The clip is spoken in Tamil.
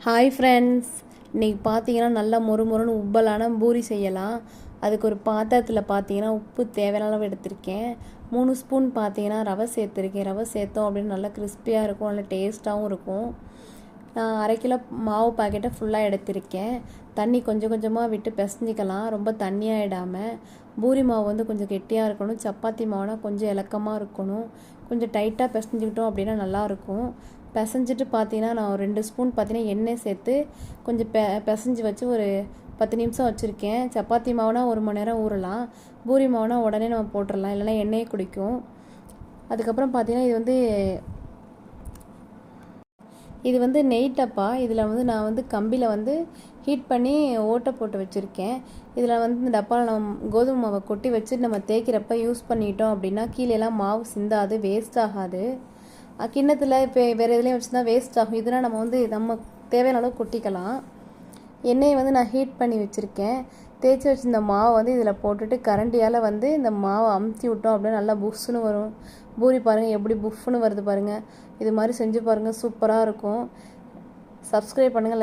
ஹாய் ஃப்ரெண்ட்ஸ், இன்றைக்கி பார்த்தீங்கன்னா நல்லா மொறுமொறுன்னு உப்பலான பூரி செய்யலாம். அதுக்கு ஒரு பாத்திரத்தில் பார்த்தீங்கன்னா உப்பு தேவையான அளவு எடுத்திருக்கேன். 3 ஸ்பூன் பார்த்தீங்கன்னா ரவை சேர்த்துருக்கேன். ரவை சேர்த்தோம் அப்படின்னு நல்லா கிறிஸ்பியாக இருக்கும், நல்லா டேஸ்ட்டாகவும் இருக்கும். நான் 1/2 கிலோ மாவு பாக்கெட்டை ஃபுல்லாக எடுத்திருக்கேன். தண்ணி கொஞ்சம் கொஞ்சமாக விட்டு பிசைஞ்சிக்கலாம், ரொம்ப தண்ணியாகிடாமல். பூரி மாவு வந்து கொஞ்சம் கெட்டியாக இருக்கணும், சப்பாத்தி மாவுனா கொஞ்சம் இலக்கமாக இருக்கணும். கொஞ்சம் டைட்டாக பிசைஞ்சிக்கிட்டோம் அப்படின்னா நல்லாயிருக்கும். பிசைஞ்சிட்டு பார்த்தீங்கன்னா நான் ஒரு 2 ஸ்பூன் பார்த்தீங்கன்னா எண்ணெய் சேர்த்து கொஞ்சம் பிசைஞ்சு வச்சு ஒரு 10 நிமிஷம் வச்சுருக்கேன். சப்பாத்தி மாவுனா 1 மணி நேரம் ஊறலாம், பூரி மாவுனா உடனே நம்ம போட்டுடலாம், இல்லைனா எண்ணெயை குடிக்கும். அதுக்கப்புறம் பார்த்தீங்கன்னா இது வந்து நெய் டப்பா. இதில் வந்து நான் வந்து கம்பியில் வந்து ஹீட் பண்ணி ஓட்டை போட்டு வச்சுருக்கேன். இதில் வந்து இந்த டப்பாவில் நம்ம கோதுமை மாவை கொட்டி வச்சு நம்ம தேய்க்கிறப்ப யூஸ் பண்ணிட்டோம் அப்படின்னா கீழேலாம் மாவு சிந்தாது, வேஸ்ட் ஆகாது. கிண்ணத்தில் இப்போ வேறு எதுலேயும் வச்சுருந்தா வேஸ்ட் ஆகும். இதெல்லாம் நம்ம வந்து நம்ம தேவையான அளவு கொட்டிக்கலாம். எண்ணெயை வந்து நான் ஹீட் பண்ணி வச்சுருக்கேன். தேய்ச்சி வச்சுருந்த மாவை வந்து இதில் போட்டுட்டு கரண்டியால் வந்து இந்த மாவை அமுத்தி விட்டோம் அப்படின்னா நல்லா புஃப்னு வரும். பூரி பாருங்கள் எப்படி புஃப்னு வருது பாருங்கள். இது மாதிரி செஞ்சு பாருங்கள், சூப்பராக இருக்கும். சப்ஸ்கிரைப் பண்ணுங்கள், லைக்